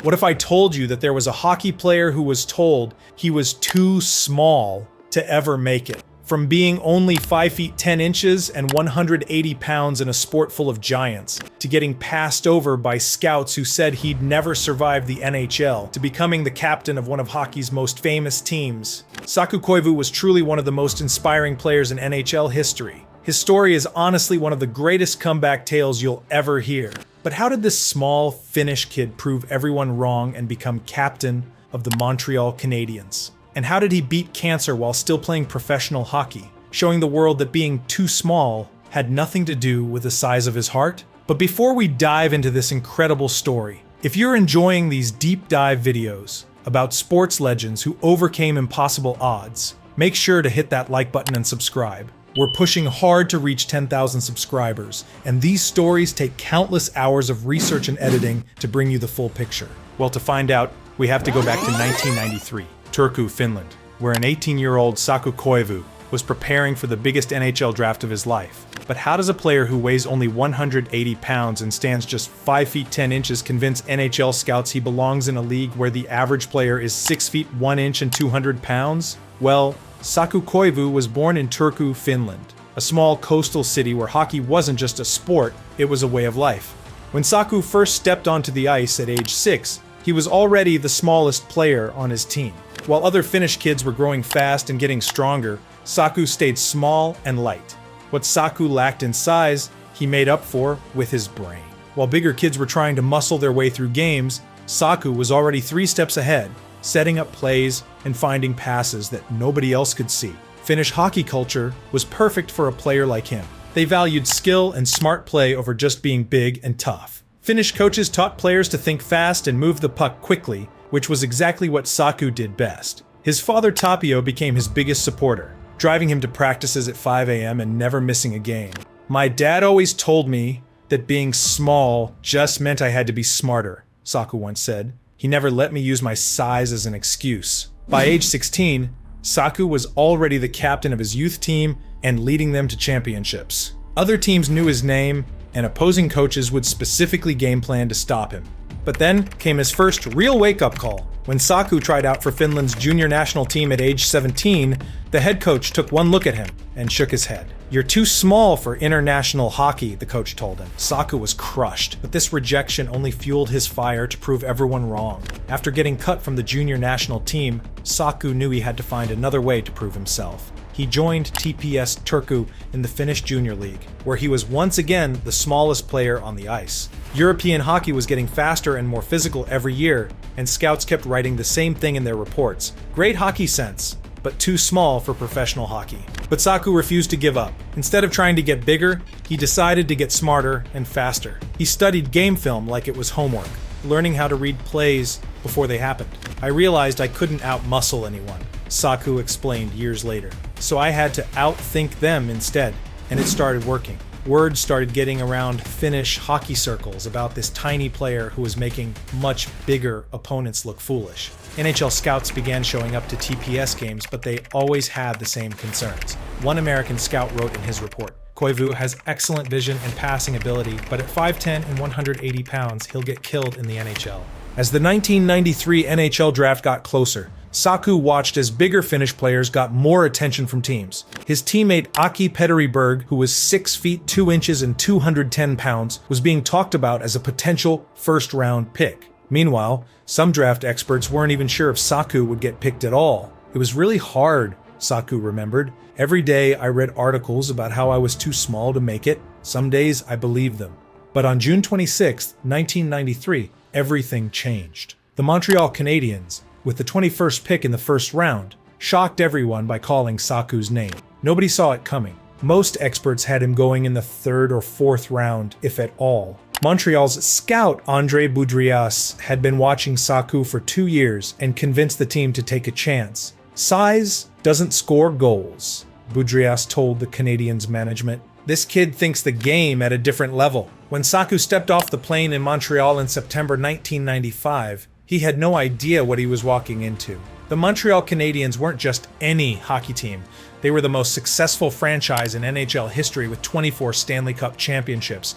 What if I told you that there was a hockey player who was told he was too small to ever make it? From being only 5 feet 10 inches and 180 pounds in a sport full of giants, to getting passed over by scouts who said he'd never survive the NHL, to becoming the captain of one of hockey's most famous teams. Saku Koivu was truly one of the most inspiring players in NHL history. His story is honestly one of the greatest comeback tales you'll ever hear. But how did this small Finnish kid prove everyone wrong and become captain of the Montreal Canadiens? And how did he beat cancer while still playing professional hockey, showing the world that being too small had nothing to do with the size of his heart? But before we dive into this incredible story, if you're enjoying these deep dive videos about sports legends who overcame impossible odds, make sure to hit that like button and subscribe. We're pushing hard to reach 10,000 subscribers, and these stories take countless hours of research and editing to bring you the full picture. Well, to find out, we have to go back to 1993, Turku, Finland, where an 18-year-old Saku Koivu was preparing for the biggest NHL draft of his life. But how does a player who weighs only 180 pounds and stands just 5 feet 10 inches convince NHL scouts he belongs in a league where the average player is 6 feet 1 inch and 200 pounds? Well, Saku Koivu was born in Turku, Finland, a small coastal city where hockey wasn't just a sport, it was a way of life. When Saku first stepped onto the ice at age 6, he was already the smallest player on his team. While other Finnish kids were growing fast and getting stronger, Saku stayed small and light. What Saku lacked in size, he made up for with his brain. While bigger kids were trying to muscle their way through games, Saku was already 3 steps ahead, setting up plays and finding passes that nobody else could see. Finnish hockey culture was perfect for a player like him. They valued skill and smart play over just being big and tough. Finnish coaches taught players to think fast and move the puck quickly, which was exactly what Saku did best. His father Tapio became his biggest supporter, driving him to practices at 5 a.m. and never missing a game. "My dad always told me that being small just meant I had to be smarter," Saku once said. "He never let me use my size as an excuse." By age 16, Saku was already the captain of his youth team and leading them to championships. Other teams knew his name, and opposing coaches would specifically game plan to stop him. But then came his first real wake-up call. When Saku tried out for Finland's junior national team at age 17, the head coach took one look at him and shook his head. "You're too small for international hockey," the coach told him. Saku was crushed, but this rejection only fueled his fire to prove everyone wrong. After getting cut from the junior national team, Saku knew he had to find another way to prove himself. He joined TPS Turku in the Finnish Junior League, where he was once again the smallest player on the ice. European hockey was getting faster and more physical every year, and scouts kept writing the same thing in their reports. Great hockey sense, but too small for professional hockey. But Saku refused to give up. Instead of trying to get bigger, he decided to get smarter and faster. He studied game film like it was homework, learning how to read plays before they happened. "I realized I couldn't out-muscle anyone," Saku explained years later. "So I had to outthink them instead, and it started working." Word started getting around Finnish hockey circles about this tiny player who was making much bigger opponents look foolish. NHL scouts began showing up to TPS games, but they always had the same concerns. One American scout wrote in his report, "Koivu has excellent vision and passing ability, but at 5'10 and 180 pounds, he'll get killed in the NHL." As the 1993 NHL draft got closer, Saku watched as bigger Finnish players got more attention from teams. His teammate Aki Peteriberg, who was 6 feet 2 inches and 210 pounds, was being talked about as a potential first-round pick. Meanwhile, some draft experts weren't even sure if Saku would get picked at all. "It was really hard," Saku remembered. "Every day I read articles about how I was too small to make it. Some days I believed them." But on June 26, 1993, everything changed. The Montreal Canadiens, with the 21st pick in the first round, shocked everyone by calling Saku's name. Nobody saw it coming. Most experts had him going in the 3rd or 4th round, if at all. Montreal's scout Andre Boudrias had been watching Saku for 2 years and convinced the team to take a chance. "Size doesn't score goals," Boudrias told the Canadiens management. "This kid thinks the game at a different level." When Saku stepped off the plane in Montreal in September 1995, he had no idea what he was walking into. The Montreal Canadiens weren't just any hockey team. They were the most successful franchise in NHL history with 24 Stanley Cup championships.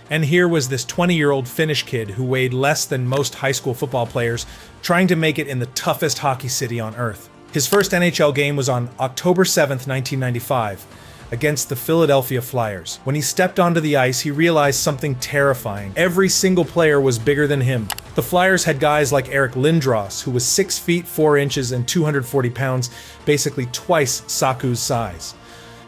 And here was this 20-year-old Finnish kid who weighed less than most high school football players, trying to make it in the toughest hockey city on earth. His first NHL game was on October 7th, 1995, against the Philadelphia Flyers. When he stepped onto the ice, he realized something terrifying. Every single player was bigger than him. The Flyers had guys like Eric Lindros, who was 6 feet 4 inches and 240 pounds, basically twice Saku's size.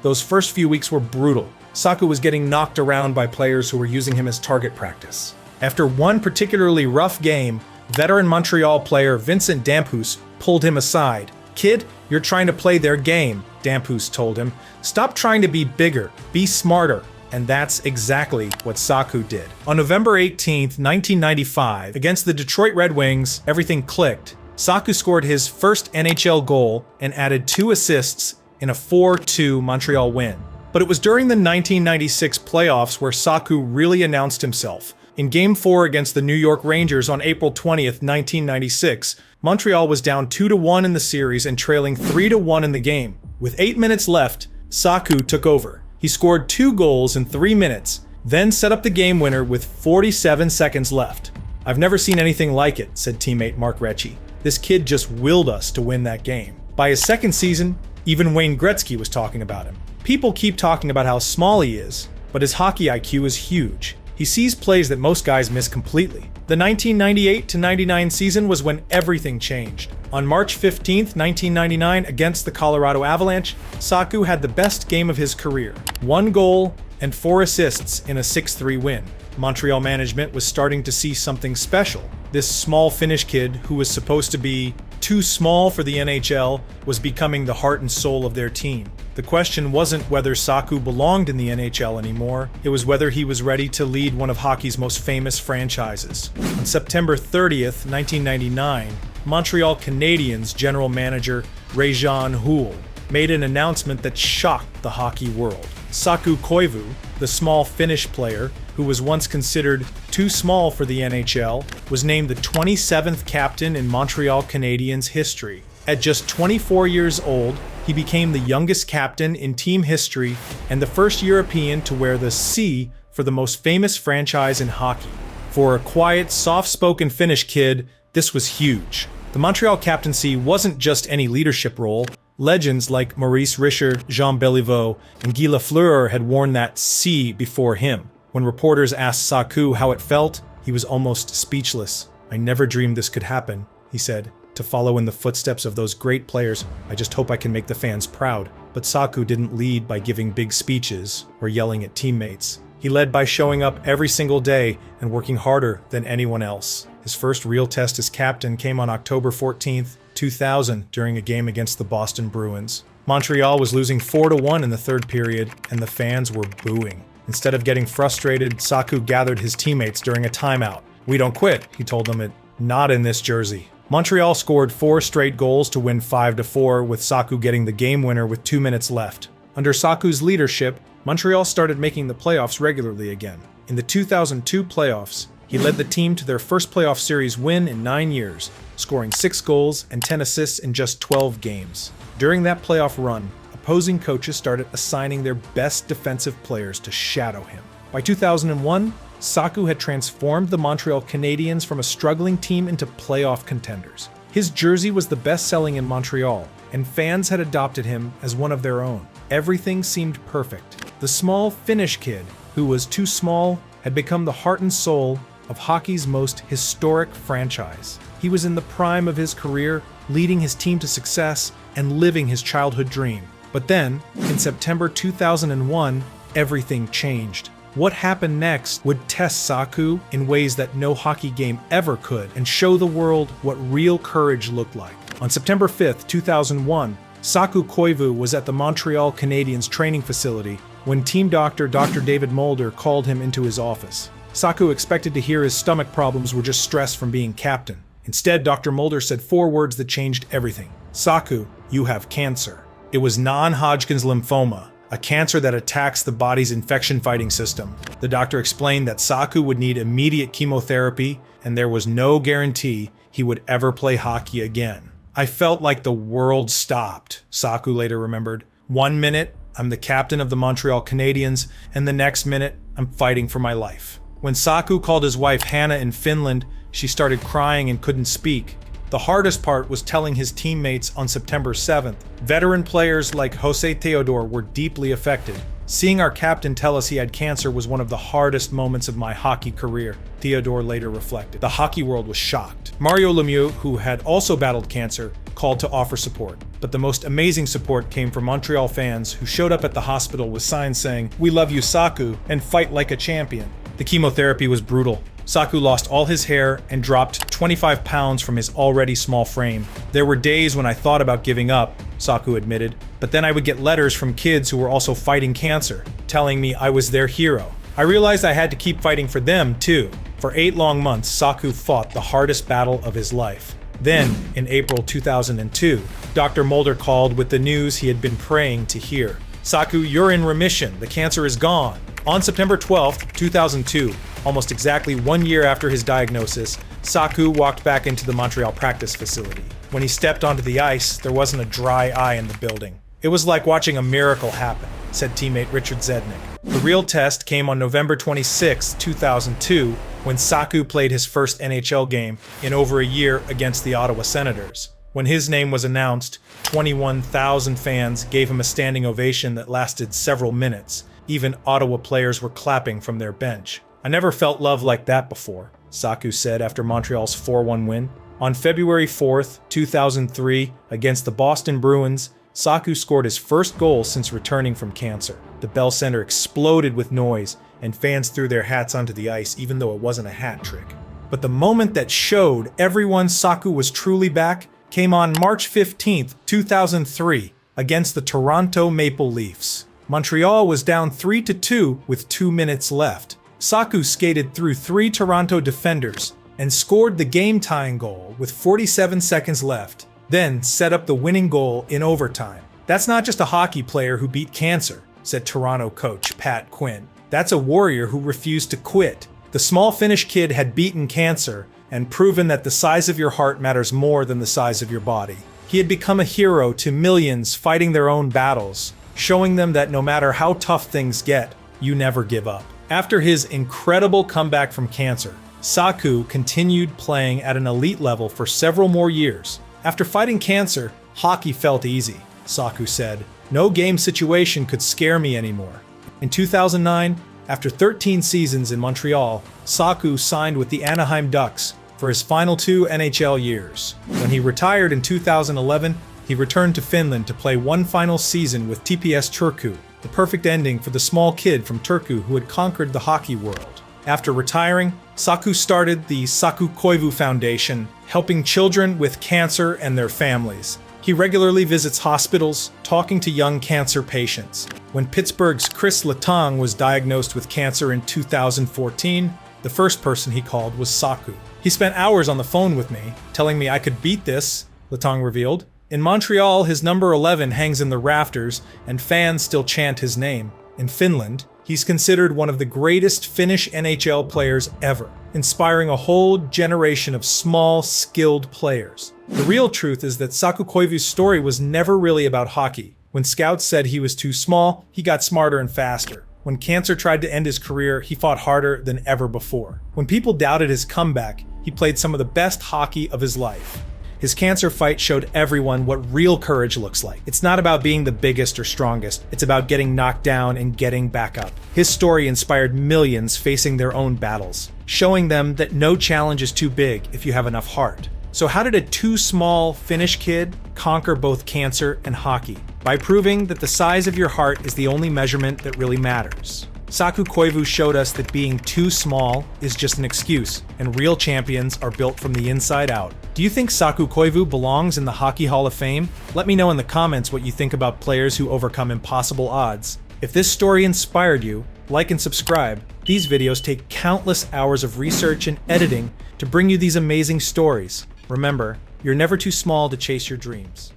Those first few weeks were brutal. Saku was getting knocked around by players who were using him as target practice. After one particularly rough game, veteran Montreal player Vincent Damphousse pulled him aside. "Kid, you're trying to play their game," Damphousse told him. "Stop trying to be bigger, be smarter." And that's exactly what Saku did. On November 18th, 1995, against the Detroit Red Wings, everything clicked. Saku scored his first NHL goal and added 2 assists in a 4-2 Montreal win. But it was during the 1996 playoffs where Saku really announced himself. In Game 4 against the New York Rangers on April 20th, 1996, Montreal was down 2-1 in the series and trailing 3-1 in the game. With 8 minutes left, Saku took over. He scored 2 goals in 3 minutes, then set up the game winner with 47 seconds left. "I've never seen anything like it," said teammate Mark Recchi. "This kid just willed us to win that game." By his second season, even Wayne Gretzky was talking about him. People keep talking about how small he is, but his hockey IQ is huge. He sees plays that most guys miss completely. The 1998-99 season was when everything changed. On March 15th, 1999, against the Colorado Avalanche, Saku had the best game of his career. 1 goal and 4 assists in a 6-3 win. Montreal management was starting to see something special. This small Finnish kid, who was supposed to be too small for the NHL, was becoming the heart and soul of their team. The question wasn't whether Saku belonged in the NHL anymore, it was whether he was ready to lead one of hockey's most famous franchises. On September 30th, 1999, Montreal Canadiens general manager Réjean Houle made an announcement that shocked the hockey world. Saku Koivu, the small Finnish player who was once considered too small for the NHL, was named the 27th captain in Montreal Canadiens history. At just 24 years old, he became the youngest captain in team history and the first European to wear the C for the most famous franchise in hockey. For a quiet, soft-spoken Finnish kid, this was huge. The Montreal captaincy wasn't just any leadership role. Legends like Maurice Richard, Jean Béliveau, and Guy Lafleur had worn that C before him. When reporters asked Saku how it felt, he was almost speechless. "I never dreamed this could happen," he said. "To follow in the footsteps of those great players, I just hope I can make the fans proud." But Saku didn't lead by giving big speeches or yelling at teammates. He led by showing up every single day and working harder than anyone else. His first real test as captain came on October 14th, 2000, during a game against the Boston Bruins. Montreal was losing 4-1 in the third period, and the fans were booing. Instead of getting frustrated, Saku gathered his teammates during a timeout. "We don't quit," he told them, "not in this jersey." Montreal scored 4 straight goals to win 5-4, with Saku getting the game winner with 2 minutes left. Under Saku's leadership, Montreal started making the playoffs regularly again. In the 2002 playoffs, he led the team to their first playoff series win in 9 years, scoring 6 goals and 10 assists in just 12 games. During that playoff run, opposing coaches started assigning their best defensive players to shadow him. By 2001, Saku had transformed the Montreal Canadiens from a struggling team into playoff contenders. His jersey was the best-selling in Montreal, and fans had adopted him as one of their own. Everything seemed perfect. The small Finnish kid, who was too small, had become the heart and soul of hockey's most historic franchise. He was in the prime of his career, leading his team to success and living his childhood dream. But then, in September 2001, everything changed. What happened next would test Saku in ways that no hockey game ever could and show the world what real courage looked like. On September 5th, 2001, Saku Koivu was at the Montreal Canadiens training facility when team doctor Dr. David Mulder called him into his office. Saku expected to hear his stomach problems were just stress from being captain. Instead, Dr. Mulder said 4 words that changed everything. "Saku, you have cancer." It was non-Hodgkin's lymphoma, a cancer that attacks the body's infection-fighting system. The doctor explained that Saku would need immediate chemotherapy, and there was no guarantee he would ever play hockey again. "I felt like the world stopped," Saku later remembered. "One minute, I'm the captain of the Montreal Canadiens, and the next minute, I'm fighting for my life." When Saku called his wife Hannah in Finland, she started crying and couldn't speak. The hardest part was telling his teammates on September 7th. Veteran players like Jose Theodore were deeply affected. Seeing our captain tell us he had cancer was one of the hardest moments of my hockey career, Theodore later reflected. The hockey world was shocked. Mario Lemieux, who had also battled cancer, called to offer support. But the most amazing support came from Montreal fans who showed up at the hospital with signs saying, "We love you, Saku, and fight like a champion." The chemotherapy was brutal. Saku lost all his hair and dropped 25 pounds from his already small frame. "There were days when I thought about giving up," Saku admitted, "but then I would get letters from kids who were also fighting cancer, telling me I was their hero. I realized I had to keep fighting for them, too." For 8 long months, Saku fought the hardest battle of his life. Then, in April 2002, Dr. Mulder called with the news he had been praying to hear. "Saku, you're in remission. The cancer is gone." On September 12, 2002, almost exactly 1 year after his diagnosis, Saku walked back into the Montreal practice facility. When he stepped onto the ice, there wasn't a dry eye in the building. "It was like watching a miracle happen," said teammate Richard Zednik. The real test came on November 26, 2002, when Saku played his first NHL game in over a year against the Ottawa Senators. When his name was announced, 21,000 fans gave him a standing ovation that lasted several minutes. Even Ottawa players were clapping from their bench. "I never felt love like that before," Saku said after Montreal's 4-1 win. On February 4th, 2003, against the Boston Bruins, Saku scored his first goal since returning from cancer. The Bell Center exploded with noise, and fans threw their hats onto the ice even though it wasn't a hat trick. But the moment that showed everyone Saku was truly back came on March 15th, 2003, against the Toronto Maple Leafs. Montreal was down 3-2 with 2 minutes left. Saku skated through 3 Toronto defenders and scored the game-tying goal with 47 seconds left, then set up the winning goal in overtime. "That's not just a hockey player who beat cancer," said Toronto coach Pat Quinn. "That's a warrior who refused to quit." The small Finnish kid had beaten cancer and proven that the size of your heart matters more than the size of your body. He had become a hero to millions fighting their own battles, showing them that no matter how tough things get, you never give up. After his incredible comeback from cancer, Saku continued playing at an elite level for several more years. "After fighting cancer, hockey felt easy," Saku said. "No game situation could scare me anymore." In 2009, after 13 seasons in Montreal, Saku signed with the Anaheim Ducks for his final 2 NHL years. When he retired in 2011, he returned to Finland to play one final season with TPS Turku, the perfect ending for the small kid from Turku who had conquered the hockey world. After retiring, Saku started the Saku Koivu Foundation, helping children with cancer and their families. He regularly visits hospitals, talking to young cancer patients. When Pittsburgh's Chris Letang was diagnosed with cancer in 2014, the first person he called was Saku. "He spent hours on the phone with me, telling me I could beat this," Letang revealed. In Montreal, his number 11 hangs in the rafters, and fans still chant his name. In Finland, he's considered one of the greatest Finnish NHL players ever, inspiring a whole generation of small, skilled players. The real truth is that Saku Koivu's story was never really about hockey. When scouts said he was too small, he got smarter and faster. When cancer tried to end his career, he fought harder than ever before. When people doubted his comeback, he played some of the best hockey of his life. His cancer fight showed everyone what real courage looks like. It's not about being the biggest or strongest. It's about getting knocked down and getting back up. His story inspired millions facing their own battles, showing them that no challenge is too big if you have enough heart. So how did a too small Finnish kid conquer both cancer and hockey? By proving that the size of your heart is the only measurement that really matters. Saku Koivu showed us that being too small is just an excuse, and real champions are built from the inside out. Do you think Saku Koivu belongs in the Hockey Hall of Fame? Let me know in the comments what you think about players who overcome impossible odds. If this story inspired you, like and subscribe. These videos take countless hours of research and editing to bring you these amazing stories. Remember, you're never too small to chase your dreams.